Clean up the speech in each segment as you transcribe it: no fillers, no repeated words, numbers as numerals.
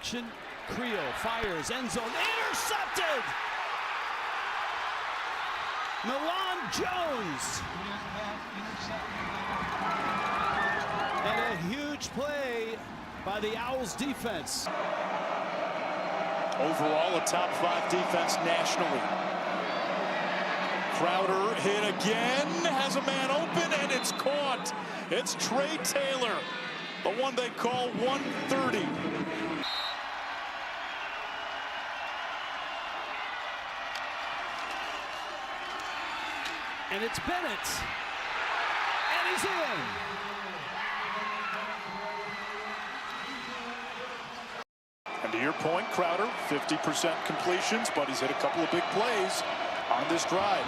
action. Creel fires, end zone, intercepted! Milan Jones. And a huge play by the Owls defense. Overall, a top 5 defense nationally. Crowder hit again, has a man open, and it's caught. It's Trey Taylor, the one they call 130. And it's Bennett. And he's in. And to your point, Crowder, 50% completions, but he's hit a couple of big plays on this drive.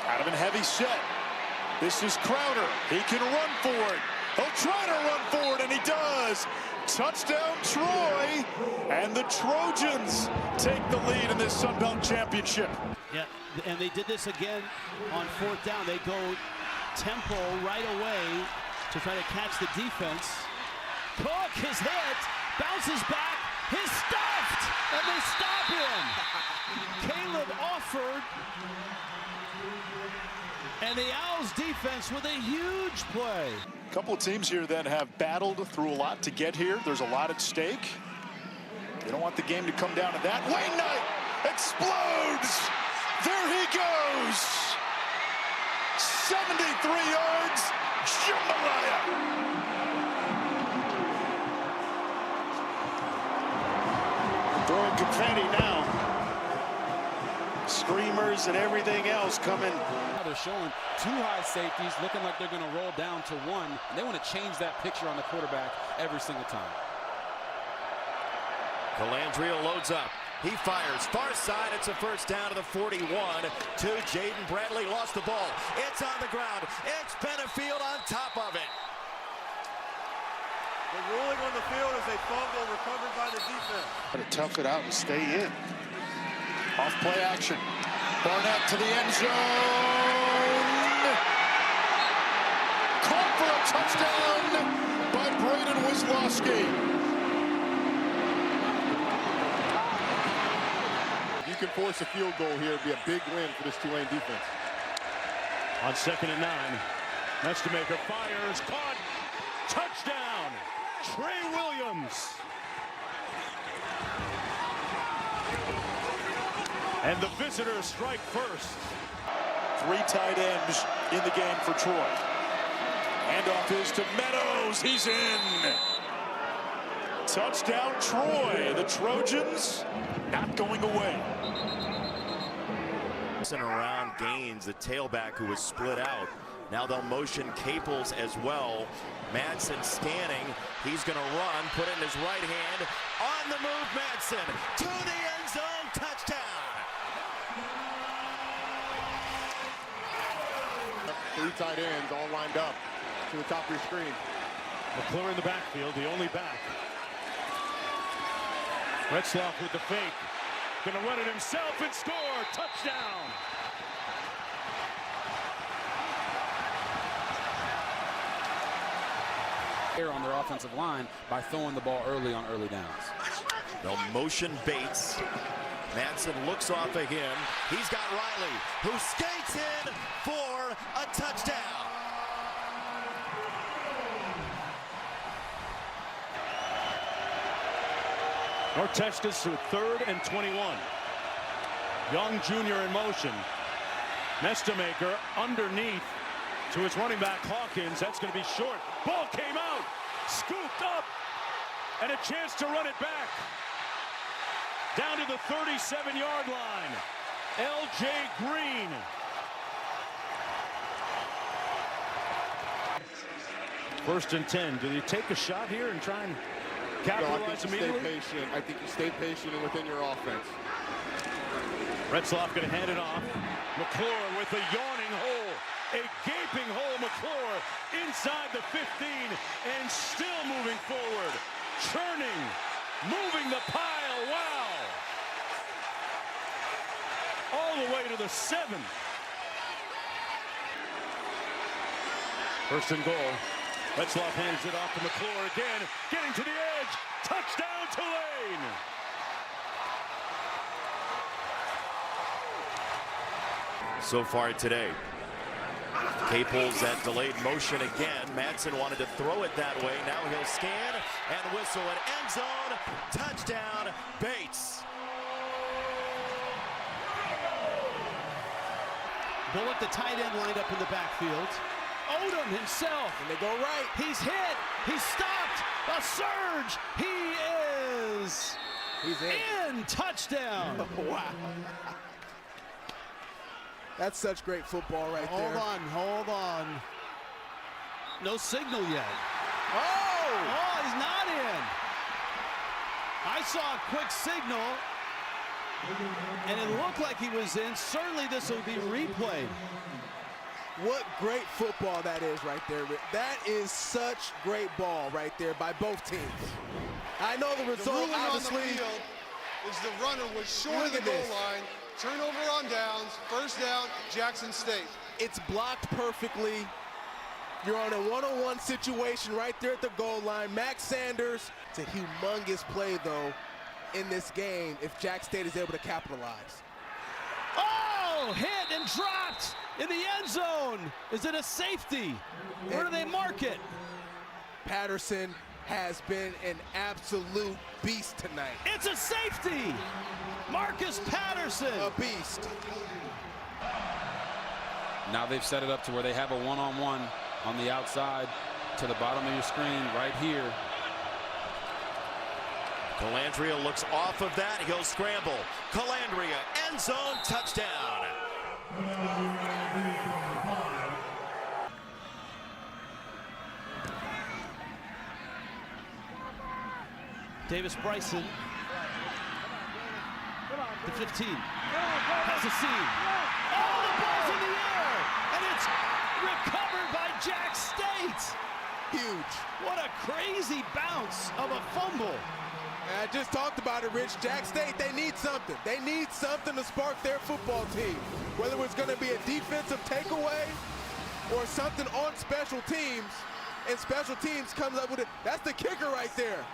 Out of a heavy set. This is Crowder. He can run for it. He'll try to run for it, and he does. Touchdown, Troy. And the Trojans take the lead in this Sun Belt Championship. Yeah, and they did this again on 4th down. They go tempo right away to try to catch the defense. Cook is hit, bounces back, he's stuffed, and they stop him. Caleb offered, and the Owls defense with a huge play. A couple of teams here that have battled through a lot to get here. There's a lot at stake. You don't want the game to come down to that. Wayne Knight explodes. There he goes. 73 yards. Jambalaya. Throwing confetti now. Screamers and everything else coming. They're showing 2 high safeties looking like they're going to roll down to 1. And they want to change that picture on the quarterback every single time. Calandria loads up. He fires far side. It's a first down to the 41 to Jaden Bradley. Lost the ball. It's on the ground. It's Benefield on top of it. The ruling on the field is a fumble recovered by the defense. Got to tough it out and stay in. Off play action. Barnett to the end zone. Caught for a touchdown by Braden Wisłowski. You can force a field goal here. It'd be a big win for this Tulane defense. On 2nd and 9, Nestamaker fires, caught, touchdown, Trey Williams. And the visitors strike first. 3 tight ends in the game for Troy. Handoff is to Meadows. He's in. Touchdown, Troy. The Trojans not going away. Around Gaines, the tailback who was split out. Now they'll motion Caples as well. Madsen scanning. He's going to run, put it in his right hand. On the move, Madsen to the end zone. Touchdown. 3 tight ends all lined up to the top of your screen. McClure in the backfield, the only back. Retzloff with the fake. Gonna run it himself and score. Touchdown. On their offensive line by throwing the ball early on early downs. They'll motion Bates. Madsen looks off of him. He's got Riley, who skates in for a touchdown. North Texas to 3rd and 21. Young Jr. in motion. Nestamaker underneath to his running back Hawkins. That's going to be short. Ball came out, scooped up, and a chance to run it back. Down to the 37-yard line. L.J. Green. First and 10. Do you take a shot here and try and capitalize immediately? I think you stay patient and within your offense. Retzloff going to hand it off. McClure with a yawning hole. A gaping hole. McClure inside the 15 and still moving forward. Churning. Moving the pile. Wow. All the way to the 7. First and goal. Retzloff hands it off to McClure again. Getting to the edge. Touchdown, Tulane! So far today, Caples that delayed motion again. Madsen wanted to throw it that way. Now he'll scan and whistle it. End zone. Touchdown, Bates. Bullock, the tight end, lined up in the backfield. Odom himself. And they go right. He's hit. He's stopped. A surge. He's in. Touchdown. Wow. That's such great football right there. Hold on. No signal yet. Oh! He's not in. I saw a quick signal, and it looked like he was in. Certainly this will be replayed. What great football that is right there. That is such great ball right there by both teams. I know the result, the ruling obviously. on the field is the runner was short of the goal line. Turnover on downs. First down, Jackson State. It's blocked perfectly. You're on a one-on-one situation right there at the goal line. Max Sanders, it's a humongous play, though, in this game if Jack State is able to capitalize. Oh, hit and dropped in the end zone. Is it a safety? Where do they mark it? Patterson has been an absolute beast tonight. It's a safety. Marcus Patterson. A beast. Now they've set it up to where they have a one-on-one on the outside to the bottom of your screen right here. Calandria looks off of that. He'll scramble. Calandria, end zone, touchdown. Davis Bryson. The 15. Has a seam. Oh, the ball's in the air! And it's recovered by Jack State! Huge. What a crazy bounce of a fumble. And I just talked about it, Rich. Jack State, they need something. They need something to spark their football team. Whether it's going to be a defensive takeaway or something on special teams, and special teams comes up with it. That's the kicker right there.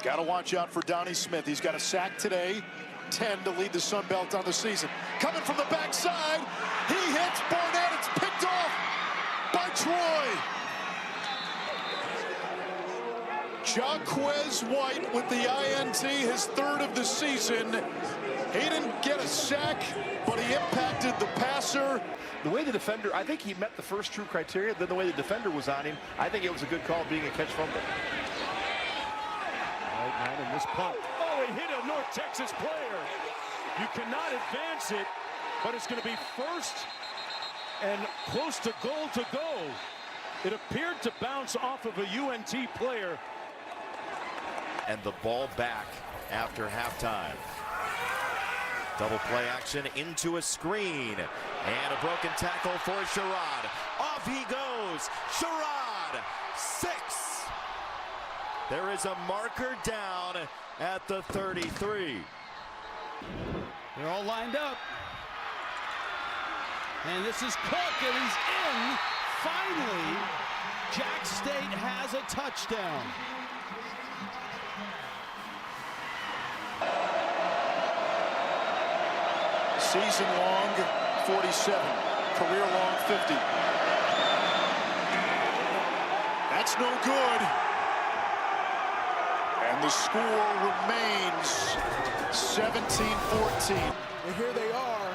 Got to watch out for Donnie Smith. He's got a sack today, 10 to lead the Sun Belt on the season. Coming from the backside, he hits Barnett. It's picked off by Troy. Jaquez White with the INT, his third of the season. He didn't get a sack, but he impacted the passer. The way the defender, I think he met the first true criteria. Then the way the defender was on him, I think it was a good call being a catch fumble. Right now in this punt. Oh, he hit a North Texas player. You cannot advance it, but it's going to be first and close to goal to go. It appeared to bounce off of a UNT player. And the ball back after halftime. Double play action into a screen. And a broken tackle for Sherrod. Off he goes. Sherrod, 6. There is a marker down at the 33. They're all lined up. And this is Cook, and he's in. Finally, Jack State has a touchdown. Season-long 47, career-long 50. That's no good. And the score remains 17-14. And here they are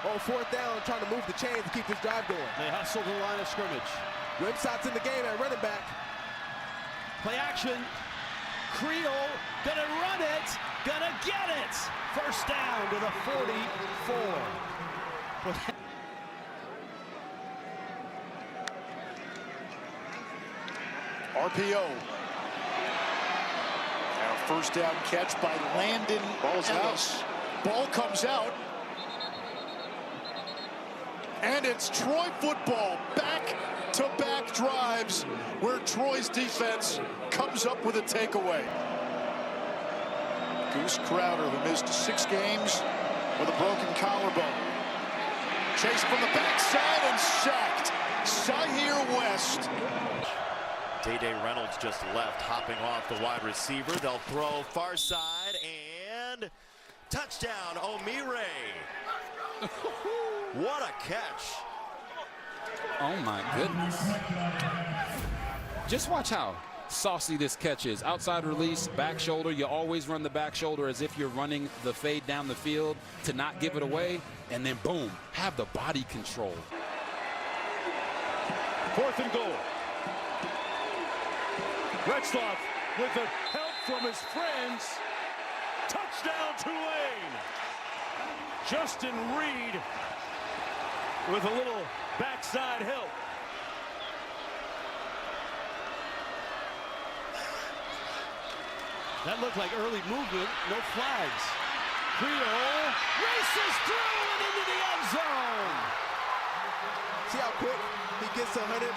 on fourth down trying to move the chains to keep this drive going. They hustle the line of scrimmage. Website's in the game at running back. Play action. Creole gonna run it, gonna get it. First down to the 44. RPO. And a first down catch by Landon Ellis. Ball comes out. And it's Troy football. Back-to-back drives where Troy's defense comes up with a takeaway. Goose Crowder, who missed 6 games with a broken collarbone. Chased from the backside and sacked. Zahir West. Day Reynolds just left, hopping off the wide receiver. They'll throw far side and touchdown, O'Meara. What a catch. Oh my goodness. Just watch how saucy this catch is. Outside release, back shoulder. You always run the back shoulder as if you're running the fade down the field to not give it away. And then boom, have the body control. 4th and goal. Retzloff with the help from his friends. Touchdown Tulane. Justin Reed with a little backside help. That looked like early movement, no flags. Creel races through and into the end zone. See how quick he gets to 100?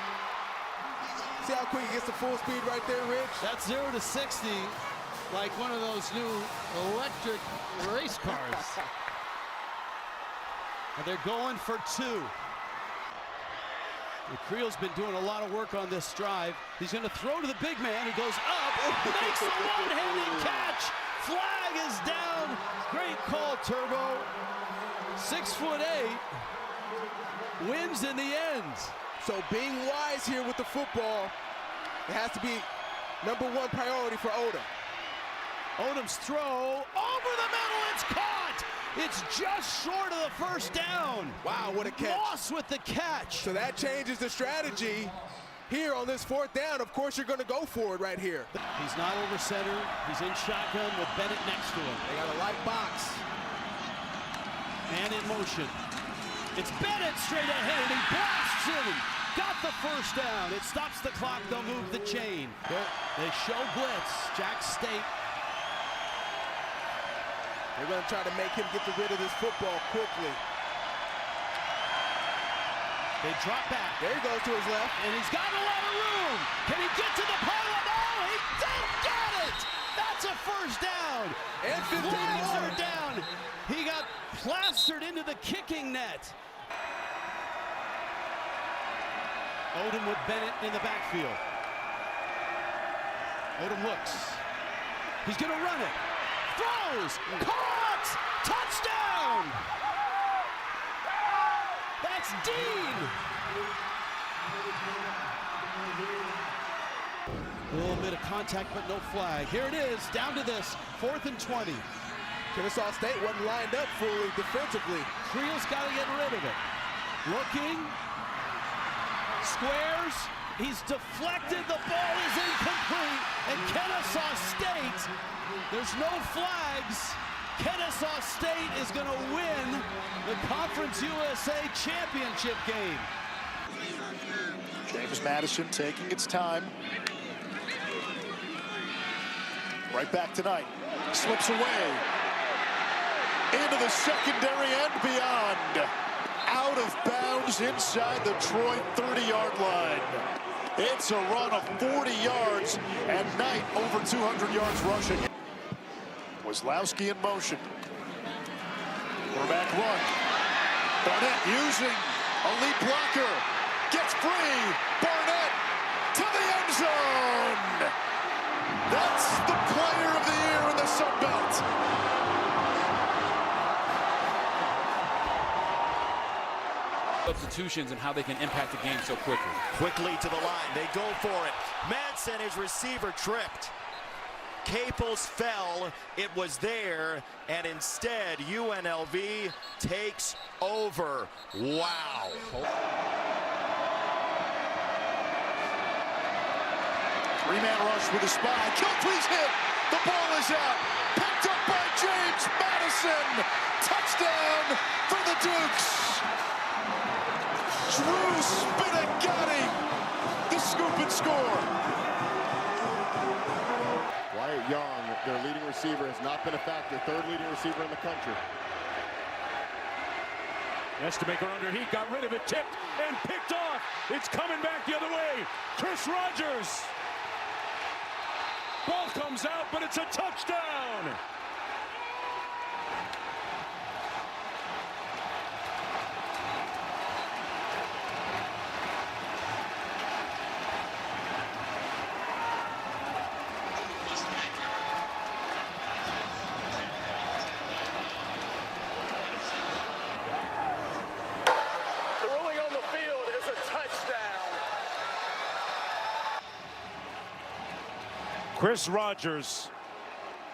See how quick he gets to full speed right there, Rich? That's 0 to 60, like one of those new electric race cars. And they're going for 2. Creel's been doing a lot of work on this drive. He's going to throw to the big man who goes up, makes a one-handed catch. Flag is down. Great call, Turbo. 6'8", wins in the end. So being wise here with the football, it has to be #1 priority for Odom. Odom's throw over the middle, it's caught! It's just short of the first down. Wow, what a catch. Moss with the catch. So that changes the strategy here on this 4th down. Of course, you're going to go for it right here. He's not over center. He's in shotgun with Bennett next to him. They got a light box. And in motion. It's Bennett straight ahead, and he blasts in. Got the first down. It stops the clock. They'll move the chain. They show blitz. Jack State. They're going to try to make him get rid of this football quickly. They drop back. There he goes to his left. And he's got a lot of room. Can he get to the pile? Oh, he did get it. That's a first down. And 15 Flags more. are down. He got plastered into the kicking net. Odom with Bennett in the backfield. Odom looks. He's going to run it. Throws. Caught. Touchdown. That's Dean. A little bit of contact, but no flag. Here it is, down to this, 4th and 20. Kennesaw State wasn't lined up fully defensively. Creel's got to get rid of it. Looking. Squares. He's deflected. The ball is incomplete. And Kennesaw State, there's no flags. Kennesaw State is going to win the Conference USA championship game. James Madison taking its time. Right back tonight. Slips away. Into the secondary and beyond. Out of bounds inside the Troy 30-yard line. It's a run of 40 yards, and Knight over 200 yards rushing. Wazlowski in motion. Quarterback run. Barnett using a lead blocker. Gets free. Barnett to the end zone. That's the player of the year in the Sun Belt. Substitutions and how they can impact the game so quickly. Quickly to the line, they go for it. Madsen, his receiver, tripped. Caples fell, it was there, and instead UNLV takes over. Wow. Three-man rush with a spy. Kiltree's hit. The ball is out. Picked up by James Madison. Touchdown for the Dukes. Drew Spinagatti, the scoop and score. Wyatt Young, their leading receiver, has not been a factor. 3rd leading receiver in the country. Nestamaker under heat, got rid of it, tipped and picked off. It's coming back the other way. Chris Rogers. Ball comes out, but it's a touchdown. Chris Rogers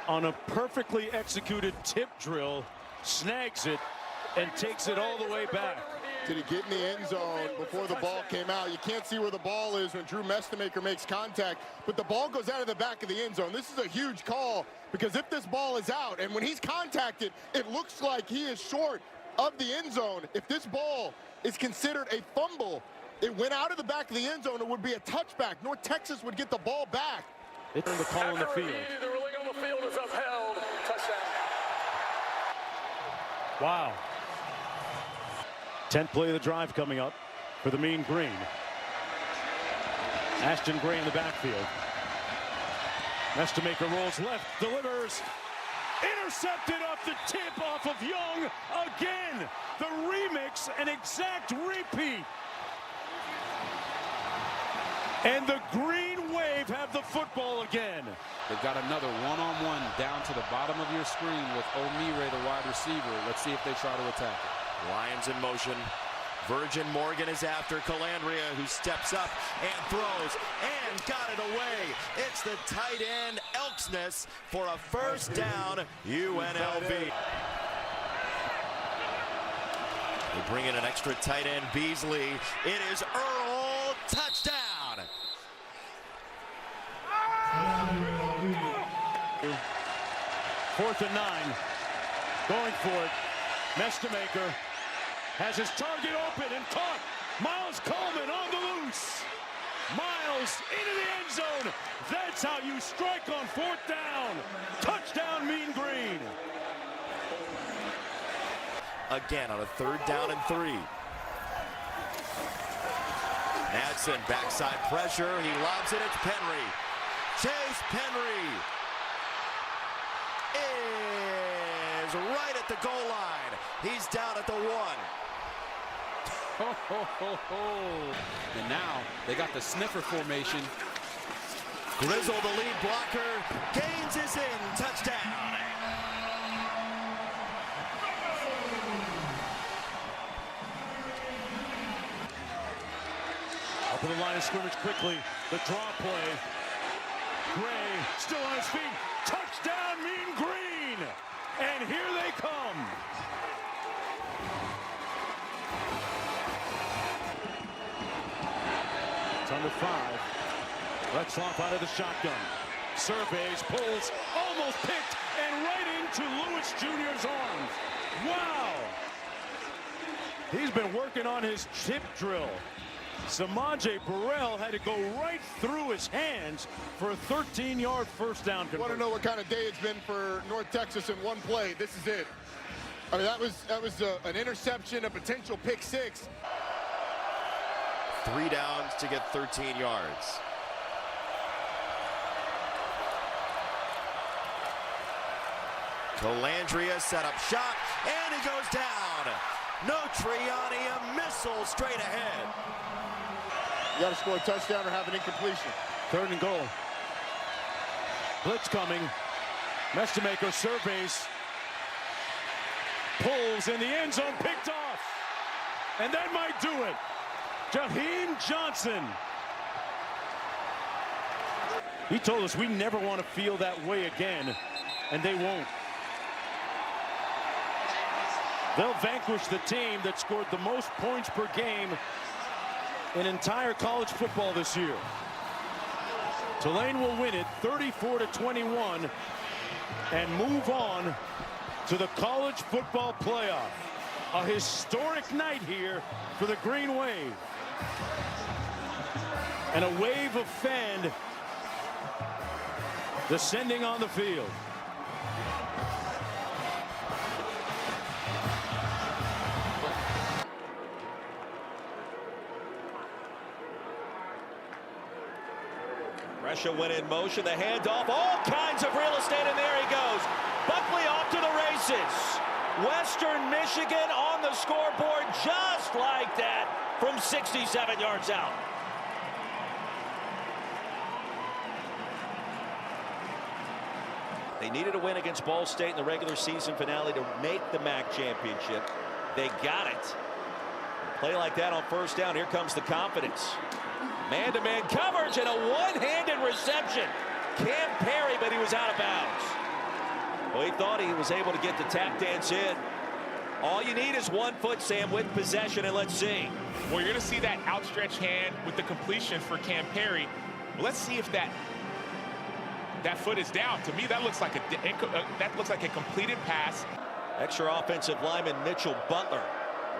on a perfectly executed tip drill snags it and takes it all the way back. Did he get in the end zone before the ball came out? You can't see where the ball is when Drew Mestemaker makes contact, but the ball goes out of the back of the end zone. This is a huge call because if this ball is out and when he's contacted, it looks like he is short of the end zone. If this ball is considered a fumble, it went out of the back of the end zone, it would be a touchback. North Texas would get the ball back. It's the call on the field. The ruling on the field is upheld. Touchdown. Wow. 10th play of the drive coming up for the Mean Green. Ashton Gray in the backfield. Mestemaker rolls left, delivers. Intercepted off the tip off of Young again. The remix, an exact repeat. And the Green Wave have the football again. They've got another one-on-one down to the bottom of your screen with O'Meara, the wide receiver. Let's see if they try to attack it. Lions in motion. Virgin Morgan is after Calandria, who steps up and throws and got it away. It's the tight end Elksness for a first down, UNLV. They bring in an extra tight end, Beasley. It is Earl, touchdown. 4th and 9. Going for it. Mestemaker has his target open and caught. Miles Coleman on the loose. Miles into the end zone. That's how you strike on 4th down. Touchdown, Mean Green. Again on a 3rd down and 3. Madsen backside pressure. He lobs it. It's Penry. Chase Penry is right at the goal line. He's down at the 1. Ho, ho, ho, ho. And now they got the sniffer formation. Grizzle, the lead blocker. Gaines is in. Touchdown. Up to the line of scrimmage quickly. The draw play. Gray still on his feet. Touchdown, Mean Green. And here they come. It's under 5. Retzloff out of the shotgun. Surveys, pulls, almost picked, and right into Lewis Jr.'s arms. Wow. He's been working on his tip drill. Samaje Burrell had to go right through his hands for a 13-yard first down conversion. Want to know what kind of day it's been for North Texas in one play? This is it. I mean, that was an interception, a potential pick 6. 3 downs to get 13 yards. Calandria set up shot, and he goes down. No Triani, a missile straight ahead. You got to score a touchdown or have an incompletion. 3rd and goal. Blitz coming. Mestemaker surveys. Pulls in the end zone, picked off. And that might do it. Jaheim Johnson. He told us we never want to feel that way again, and they won't. They'll vanquish the team that scored the most points per game in entire college football this year. Tulane will win it 34-21 and move on to the college football playoff. A historic night here for the Green Wave. And a wave of fan descending on the field. Pressure went in motion, the handoff, all kinds of real estate, and there he goes. Buckley off to the races. Western Michigan on the scoreboard just like that from 67 yards out. They needed a win against Ball State in the regular season finale to make the MAC championship. They got it. Play like that on first down. Here comes the confidence. Man-to-man coverage and a one-handed reception. Cam Perry, but he was out of bounds. Well, he thought he was able to get the tap dance in. All you need is 1 foot, Sam, with possession, and let's see. Well, you're going to see that outstretched hand with the completion for Cam Perry. Let's see if that foot is down. To me, that looks like a completed pass. Extra offensive lineman Mitchell Butler,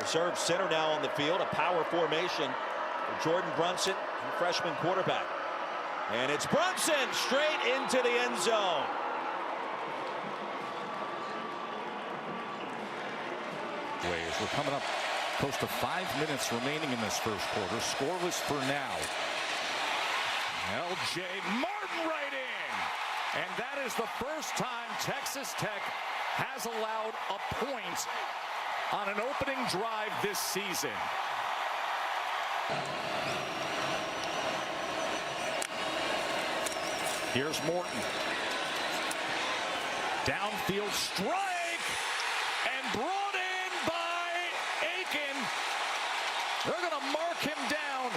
reserve center now on the field. A power formation for Jordan Brunson, freshman quarterback. And it's Brunson straight into the end zone. We're coming up close to 5 minutes remaining in this first quarter. Scoreless for now. L.J. Martin right in. And that is the first time Texas Tech has allowed a point on an opening drive this season. Here's Morton. Downfield strike and brought in by Aiken. They're going to mark him down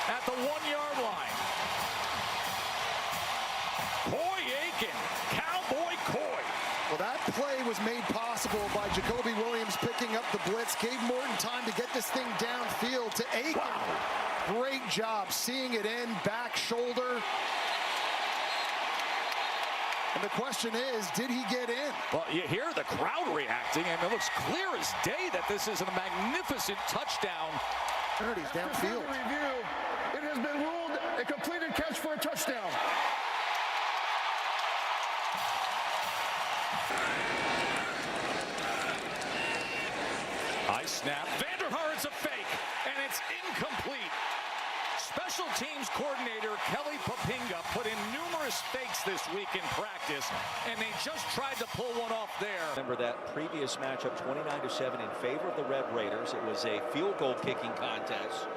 at the 1-yard line. Coy Aiken, Cowboy Coy. Well, that play was made possible by Jacoby Williams picking up the blitz, gave Morton time to get this thing downfield to Aiken. Wow. Great job seeing it in, back shoulder. And the question is, did he get in? Well, you hear the crowd reacting, and it looks clear as day that this is a magnificent touchdown. He's downfield. Review. It has been ruled a completed catch for a touchdown. High snap. Vanderhaar's a fake, and it's incomplete. Special teams coordinator Kelly Papinga put in numerous fakes this week in practice, and they just tried to pull one off there. Remember that previous matchup, 29-7 in favor of the Red Raiders. It was a field goal kicking contest.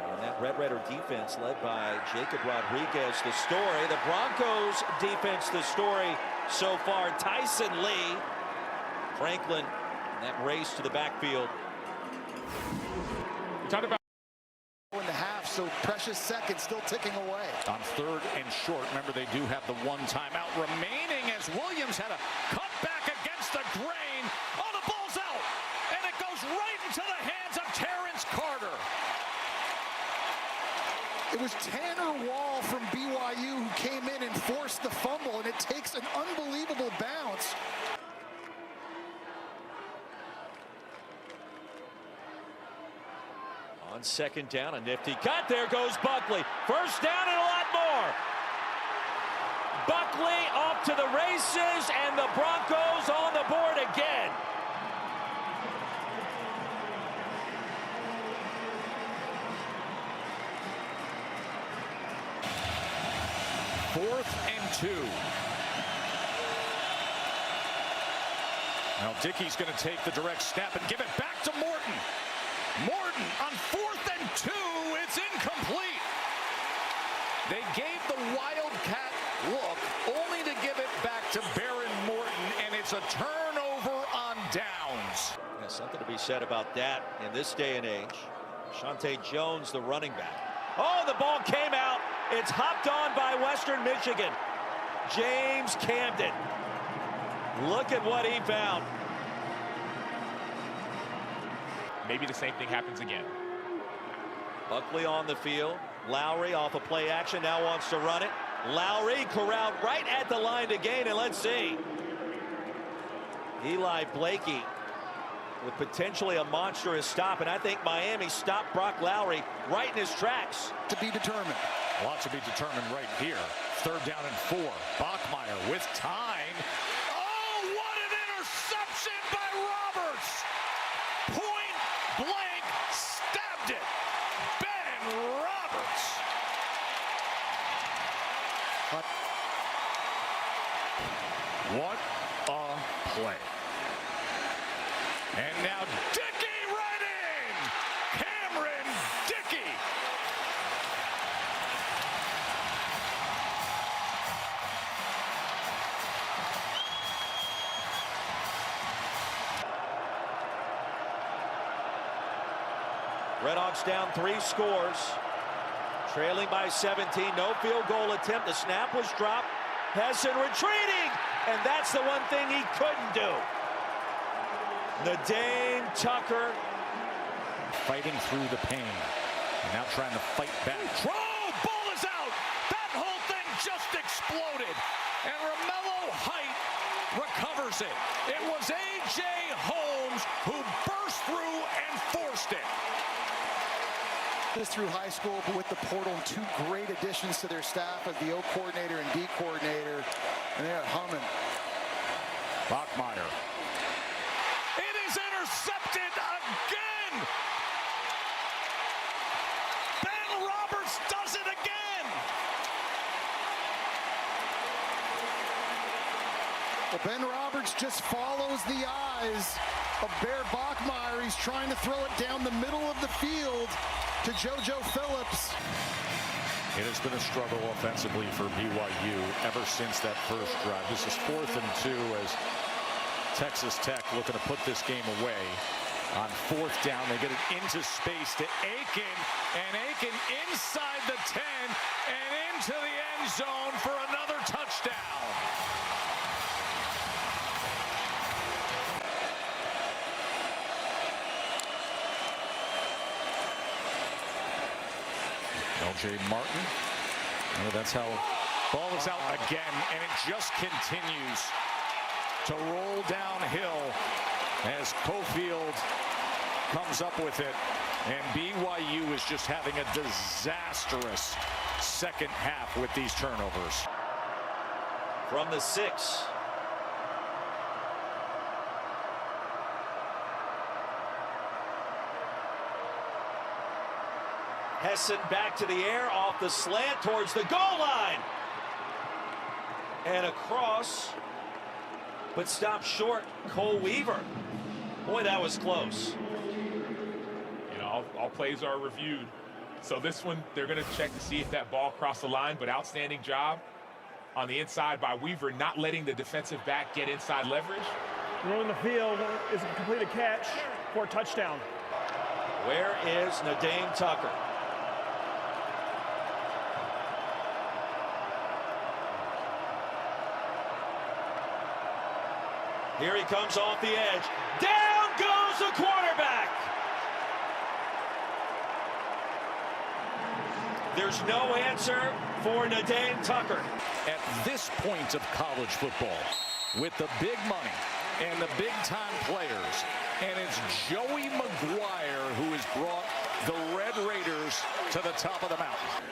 And that Red Raider defense led by Jacob Rodriguez, the story. The Broncos defense, the story so far. Tyson Lee, Franklin, and that race to the backfield. We talked about in the half, so precious seconds still ticking away. On 3rd and short, remember they do have the 1 timeout remaining as Williams had a cut back against the grain. Oh, the ball's out, and it goes right into the hands of Terrence Carter. It was Tanner Wall from BYU who came in and forced the fumble, and it takes an unbelievable bounce. On 2nd down, a nifty cut. There goes Buckley. First down and a lot more. Buckley off to the races, and the Broncos on the board again. Fourth and 2. Now Dickey's going to take the direct snap and give it back to Morton. Morton on 4th and 2. It's incomplete. They gave the Wildcat look only to give it back to Baron Morton, and it's a turnover on downs. Yeah, something to be said about that in this day and age. Shante Jones, the running back. Oh, the ball came out. It's hopped on by Western Michigan. James Camden. Look at what he found. maybe the same thing happens again. Buckley on the field. Lowry off a play action, now wants to run it. Lowry corralled right at the line to gain, and let's see. Eli Blakey with potentially a monstrous stop, and I think Miami stopped Brock Lowry right in his tracks. To be determined. A lot to be determined right here. 3rd down and 4. Bachmeier with time. Oh, what an interception by Roberts! Point blank stabbed it. Ben Roberts. What a play. And now Dickey right in. Cameron Dickey. Redhawks down 3 scores. Trailing by 17, no field goal attempt. The snap was dropped. Hessen retreating, and that's the one thing he couldn't do. Nadine Tucker. Fighting through the pain. And now trying to fight back. Ball is out. That whole thing just exploded. And Romello Height recovers it. It was A.J. Holmes who burst through and forced it. This through high school, but with the portal, two great additions to their staff as the O coordinator and D coordinator, and they're humming. Bachmeier. It is intercepted again. Ben Roberts does it again. Well, Ben Roberts just follows the eyes of Bear Bachmeier. He's trying to throw it down the middle of the field to JoJo Phillips. It has been a struggle offensively for BYU ever since that first drive. This is 4th and 2 as Texas Tech looking to put this game away. On 4th down, they get it into space to Aiken, and Aiken inside the 10 and into the end zone for another touchdown. L.J. Martin. That's how ball is out again, and it just continues to roll downhill as Cofield comes up with it. And BYU is just having a disastrous second half with these turnovers. From the 6. Hessen back to the air, off the slant towards the goal line. And across, but stopped short. Cole Weaver. Boy, that was close. You know, all plays are reviewed. So this one, they're going to check to see if that ball crossed the line, but outstanding job on the inside by Weaver, not letting the defensive back get inside leverage. Rolling the field is a completed catch for a touchdown. Where is Nadine Tucker? Here he comes off the edge. Down goes the quarterback. There's no answer for Nadine Tucker. At this point of college football, with the big money and the big-time players, and it's Joey McGuire who has brought the Red Raiders to the top of the mountain.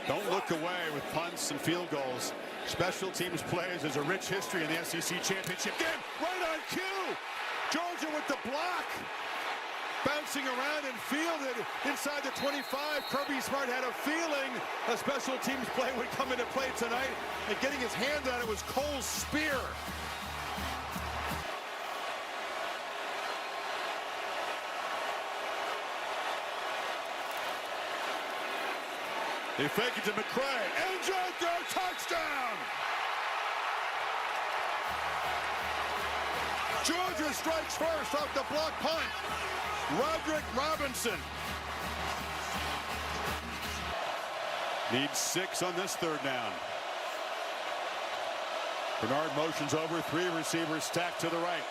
Don't look away with punts and field goals. Special teams plays. There's a rich history in the SEC championship game. Right on cue. Georgia with the block. Bouncing around and fielded inside the 25. Kirby Smart had a feeling a special teams play would come into play tonight. And getting his hand on it was Cole's spear. They fake it to McCray. End zone throw, touchdown! Georgia strikes first off the block punt. Roderick Robinson. Needs 6 on this 3rd down. Bernard motions over, 3 receivers stacked to the right.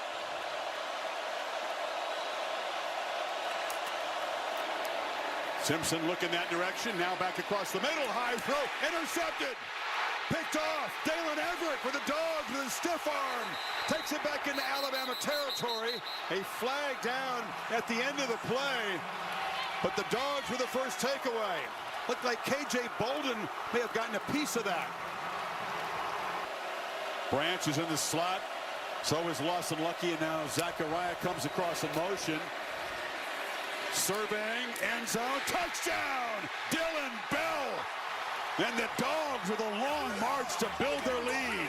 Simpson looking that direction, now back across the middle, high throw, intercepted, picked off. Dalen Everett for the Dogs with a stiff arm, takes it back into Alabama territory. A flag down at the end of the play, but the Dogs were the first takeaway. Looked like KJ Bolden may have gotten a piece of that. Branch is in the slot, so is Lawson Lucky, and now Zachariah comes across in motion. Surveying, end zone, touchdown! Dylan Bell! And the Dogs with a long march to build their lead.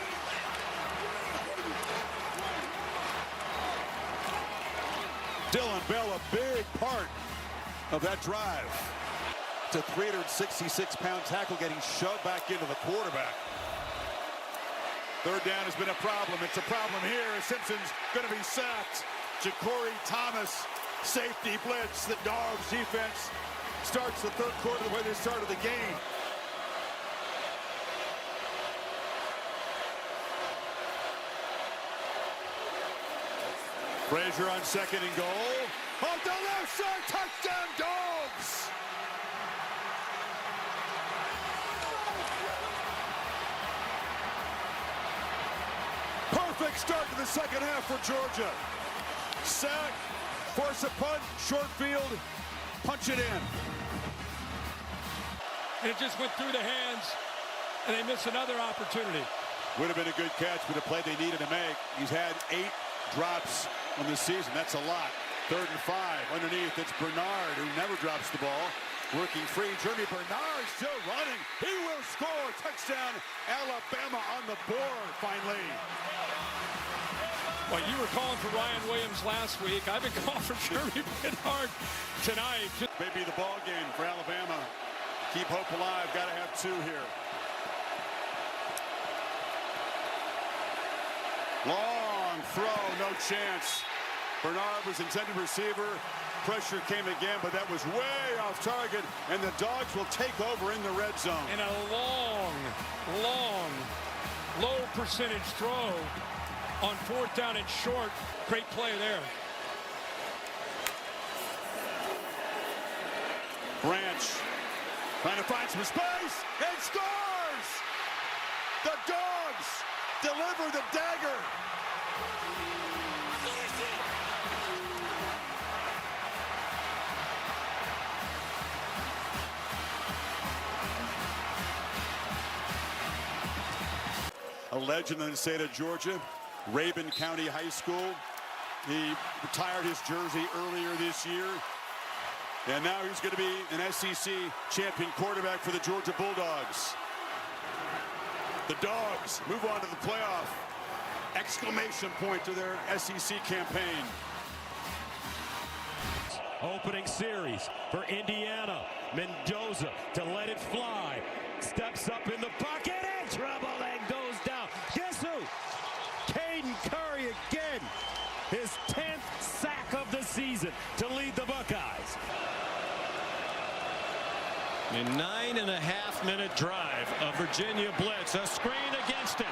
Dylan Bell, a big part of that drive. It's a 366-pound tackle getting shoved back into the quarterback. 3rd down has been a problem. It's a problem here. Simpson's going to be sacked. Ja'Cory Thomas. Safety blitz, the Dogs defense starts the third quarter the way they started the game. Frazier on second and goal. Off the left side, touchdown Dogs! Perfect start to the second half for Georgia. Sack, force a punt, short field, punch it in. And it just went through the hands, and they missed another opportunity. Would have been a good catch, but a play they needed to make. He's had 8 drops on the season. That's a lot. 3rd and 5. Underneath, it's Bernard, who never drops the ball. Working free. Jeremy Bernard still running. He will score. Touchdown, Alabama on the board, finally. Well, you were calling for Ryan Williams last week. I've been calling for Jeremy Bernard tonight. Maybe the ball game for Alabama. Keep hope alive. Got to have 2 here. Long throw, no chance. Bernard was intended receiver. Pressure came again, but that was way off target, and the Dogs will take over in the red zone. And a long, low percentage throw on 4th down and short. Great play there. Branch trying to find some space and scores! The Dogs deliver the dagger. A legend in the state of Georgia, Rabun County High School. He retired his jersey earlier this year. And now he's going to be an SEC champion quarterback for the Georgia Bulldogs. The Dogs move on to the playoff. Exclamation point to their SEC campaign. Opening series for Indiana. Mendoza to let it fly. Steps up in the pocket and trouble and goes down. Guess who? Caden Curry again. His 10th sack of the season to lead the Buckeyes. A 9.5-minute drive of Virginia blitz. A screen against it.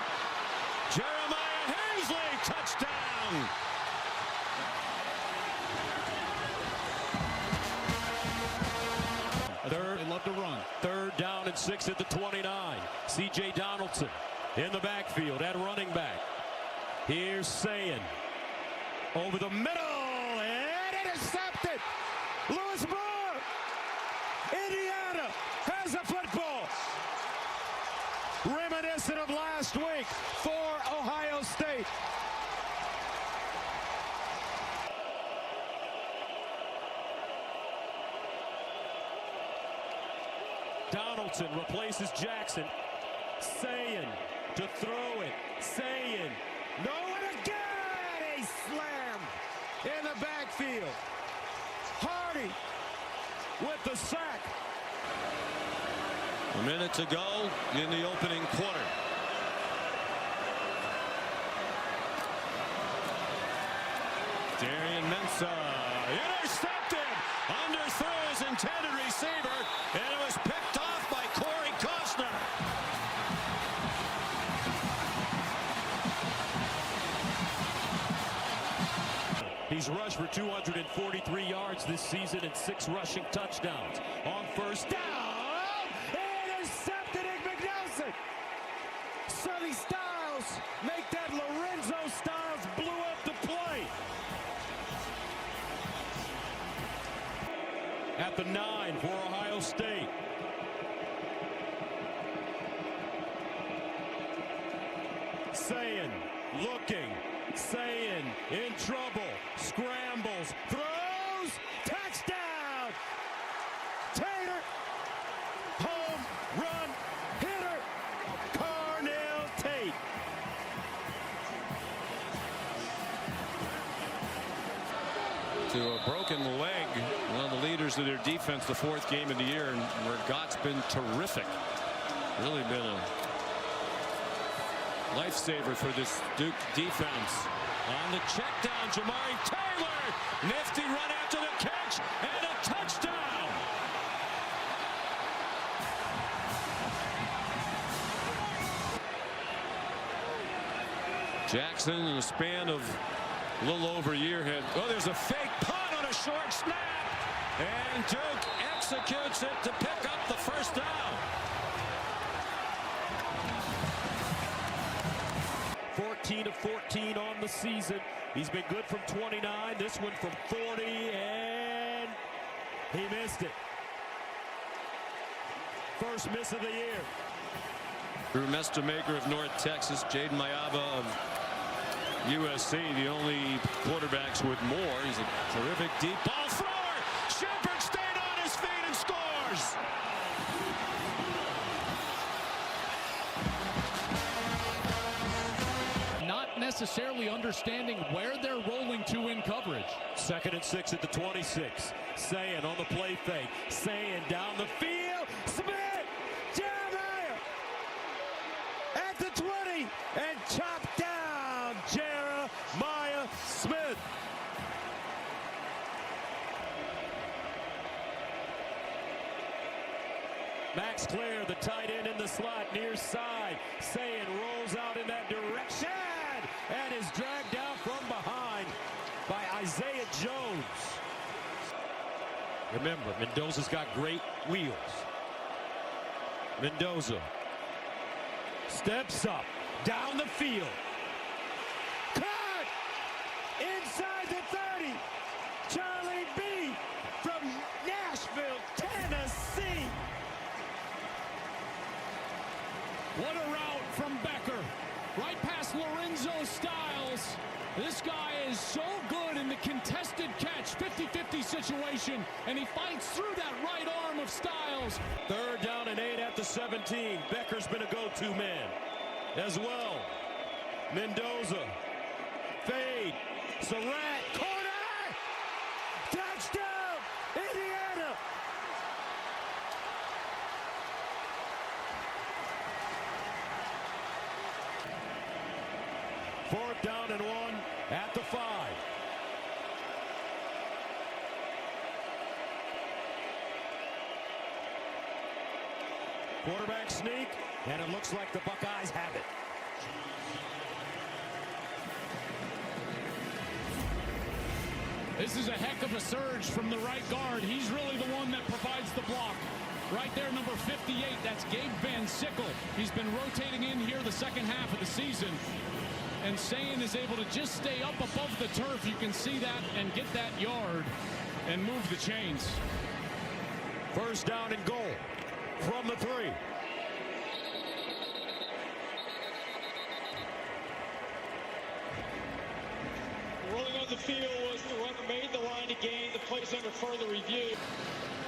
Jeremiah Hensley, touchdown. Third, they love to run. 3rd down and 6 at the 29. C.J. Donaldson in the backfield at running back. Here's Sayin. Over the middle and intercepted. Lewis Moore. Indiana has a football. Reminiscent of last week for Ohio State. Donaldson replaces Jackson. Sayin to throw it. Sayin. No, and again! A slam in the backfield. Hardy with the sack. A minute to go in the opening quarter. Darian Mensah intercepted. Underthrew his intended receiver, and it was picked off by Corey Costner. He's rushed for 243 yards this season and 6 rushing touchdowns. On 1st down, intercepted McNelson. Sonny Styles make that Lorenzo Styles blew up the play. At the 9 for Ohio State. Sayin looking. Sayin in trouble. Scrambles. Throws. Touchdown. Tater. Home run hitter. Carnell Tate. To a broken leg. One of the leaders of their defense, the 4th game of the year, and Mergott's been terrific. Really been a lifesaver for this Duke defense. On the check down, Jamari Taylor. Nifty run after the catch and a touchdown. Jackson, in a span of a little over a year, there's a fake punt on a short snap, and Duke executes it to pick up the first down. 14 of 14 on the season. He's been good from 29. This one from 40, and he missed it. First miss of the year. Drew Mestamaker of North Texas, Jaden Mayava of USC, the only quarterbacks with more. He's a terrific deep ball thrower. Shepard stayed on his feet and scores. Not necessarily understanding where they're rolling to in coverage. 2nd and 6 at the 26. Sayin on the play fake. Sayin down the field. Smith! Jeremiah! At the 20. And chopped down Jeremiah Smith. Max Clare, the tight end in the slot, near side. Sayin rolls out in that direction and is dragged down from behind by Isaiah Jones. Remember, Mendoza's got great wheels. Mendoza steps up, down the field. Caught! Inside the 30. Charlie B. from Nashville, Tennessee. What a route from Becker. Right past Lorenzo Styles. This guy is so good in the contested catch, 50-50 situation, and he fights through that right arm of Styles. 3rd down and 8 at the 17. Becker's been a go-to man as well. Mendoza. Fade. Surratt. Corner! Touchdown! Indiana! Fourth down and 1 at the 5. Quarterback sneak, and it looks like the Buckeyes have it. This is a heck of a surge from the right guard. He's really the one that provides the block. Right there, number 58, that's Gabe Van Sickle. He's been rotating in here the second half of the season. And Sayin is able to just stay up above the turf. You can see that and get that yard and move the chains. First down and goal from the 3. Rolling on the field was the runner made the line to gain. The play's under further review.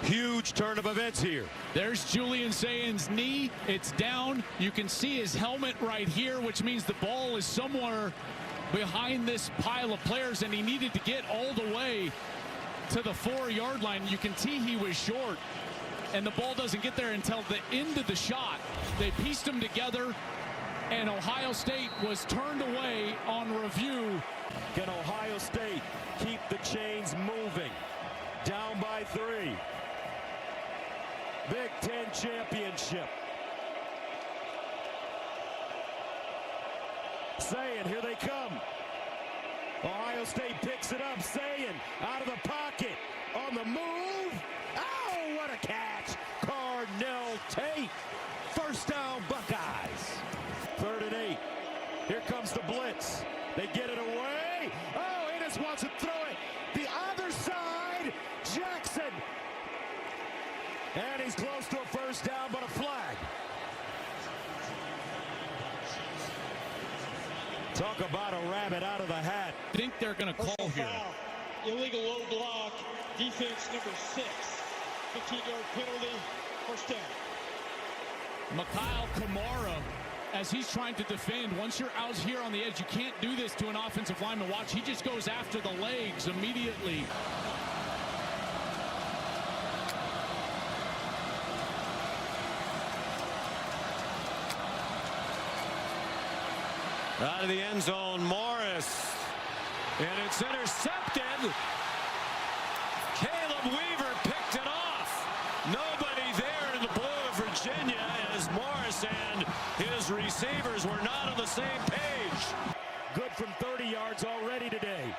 Huge turn of events here. There's Julian Sayin's knee. It's down. You can see his helmet right here, which means the ball is somewhere behind this pile of players, and he needed to get all the way to the 4-yard line. You can see he was short, and the ball doesn't get there until the end of the shot. They pieced them together, and Ohio State was turned away on review. Can Ohio State keep the chains moving? Down by 3. Big Ten championship. Sayin, here they come. Ohio State picks it up. Sayin out of the pocket. On the move. Oh, what a catch. Carnell Tate. First down, Buckeyes. 3rd and 8. Here comes the blitz. They get it away. Oh, Ennis wants to throw it. The other side. Jackson. And he's close to a first down, but a flag. Talk about a rabbit out of the hat. I think they're going to call here. Illegal low block. Defense number 6. 15-yard penalty. First down. Mikhail Kamara, as he's trying to defend, once you're out here on the edge, you can't do this to an offensive lineman. Watch, he just goes after the legs immediately. Out of the end zone, Morris. And it's intercepted. Caleb Weaver picked it off. Nobody there in the blue of Virginia as Morris and his receivers were not on the same page. Good yards already today.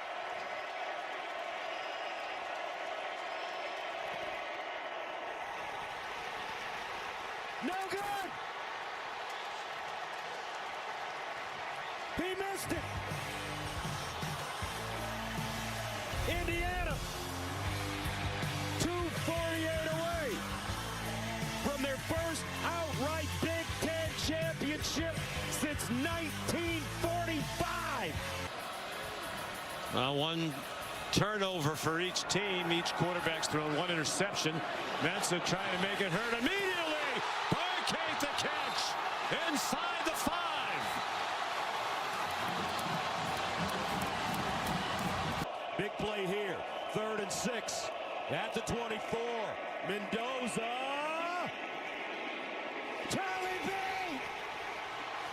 No good. He missed it. Indiana, 248 away from their first outright Big Ten championship since 1945. One turnover for each team. Each quarterback's thrown one interception. Mensa trying to make it hurt immediately. Barkate the catch inside the 5. Big play here. 3rd and 6 at the 24. Mendoza. Charlie B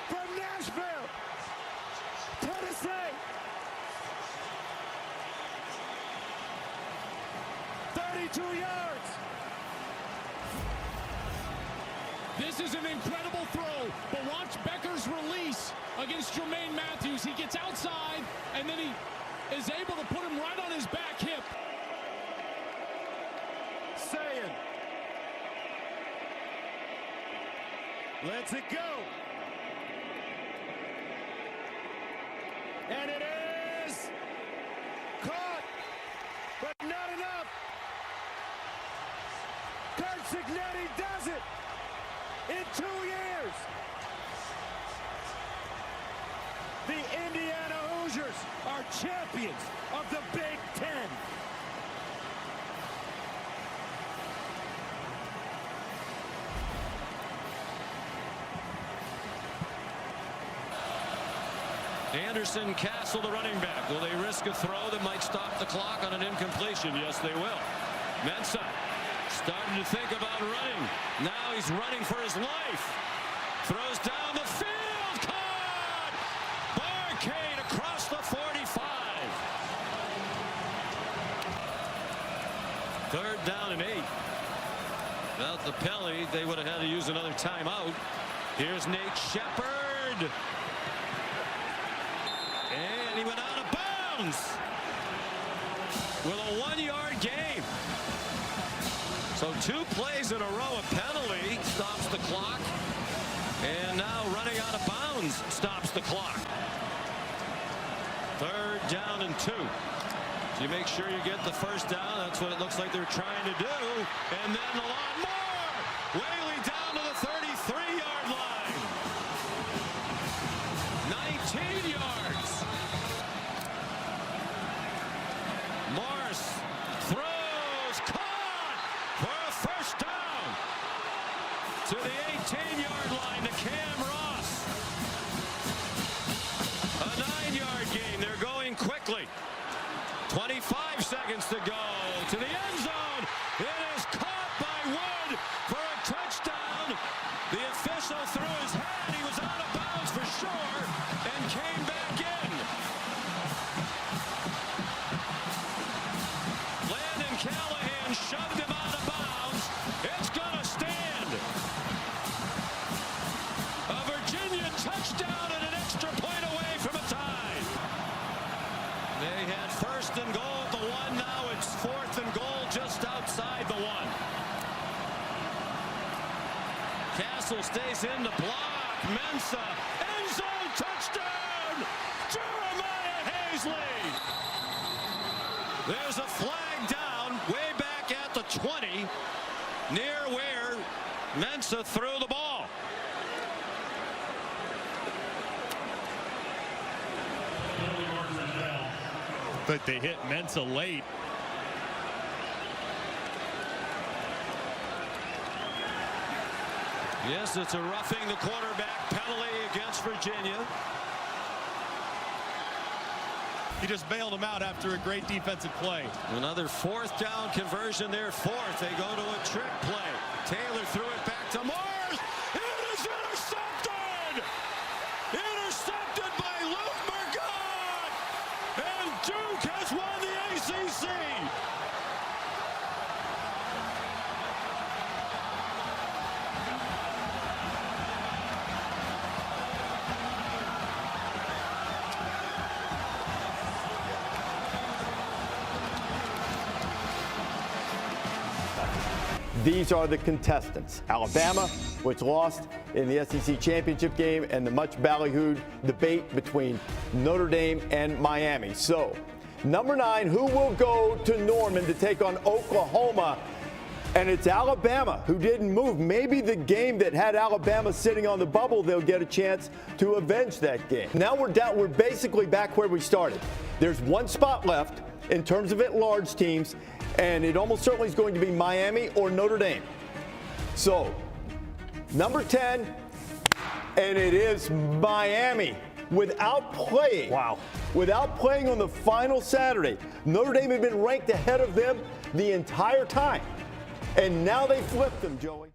from Nashville, Tennessee. 32 yards. This is an incredible throw, but watch Becker's release against Jermaine Matthews. He gets outside, and then he is able to put him right on his back hip. Saying. Lets it go. And it is caught, but not enough. Kurt Cignetti does it in 2 years. The Indiana Hoosiers are champions of the Big Ten. Anderson, Castle, the running back. Will they risk a throw that might stop the clock on an incompletion? Yes, they will. Mensa starting to think about running. Now he's running for his life. Throws down the field. Caught! Barkade across the 45. 3rd down and 8. Without the penalty, they would have had to use another timeout. Here's Nate Shepard. And he went out of bounds with a 1-yard gain. So 2 plays in a row. A penalty stops the clock. And now running out of bounds stops the clock. 3rd down and 2. So you make sure you get the 1st down. That's what it looks like they're trying to do. And then a lot more. Whaley down to the 33-yard line. 19 yards. Morris throws, caught for a 1st down to the 18-yard line to Cam Ross. A 9-yard gain. They're going quickly. 25 seconds to go to the end zone. It is caught by Wood for a touchdown. The official threw his hand. He was out of bounds for sure and came back in. Landon Callahan shoved him out of bounds. It's going to stand. A Virginia touchdown and an extra point away from a tie. They had 1st and goal at the 1. Now it's 4th and goal just outside the 1. Castle stays in the block. Mensa, end zone touchdown! Jeremiah Hazley! There's a flag down way back at the 20, near where Mensa threw the ball. But they hit Mensa late. Yes, it's a roughing the quarterback penalty against Virginia. He just bailed him out after a great defensive play. Another 4th down conversion there. 4th. They go to a trick play. Taylor threw it back to Morris. It is intercepted! Intercepted by Luke Margot! And Duke has won the ACC! These are the contestants. Alabama, which lost in the SEC championship game, and the much ballyhooed debate between Notre Dame and Miami. So, number 9, who will go to Norman to take on Oklahoma? And it's Alabama who didn't move. Maybe the game that had Alabama sitting on the bubble, they'll get a chance to avenge that game. Now we're basically back where we started. There's one spot left in terms of at-large teams, and it almost certainly is going to be Miami or Notre Dame. So, number 10, and it is Miami. Without playing on the final Saturday, Notre Dame had been ranked ahead of them the entire time. And now they flipped them, Joey.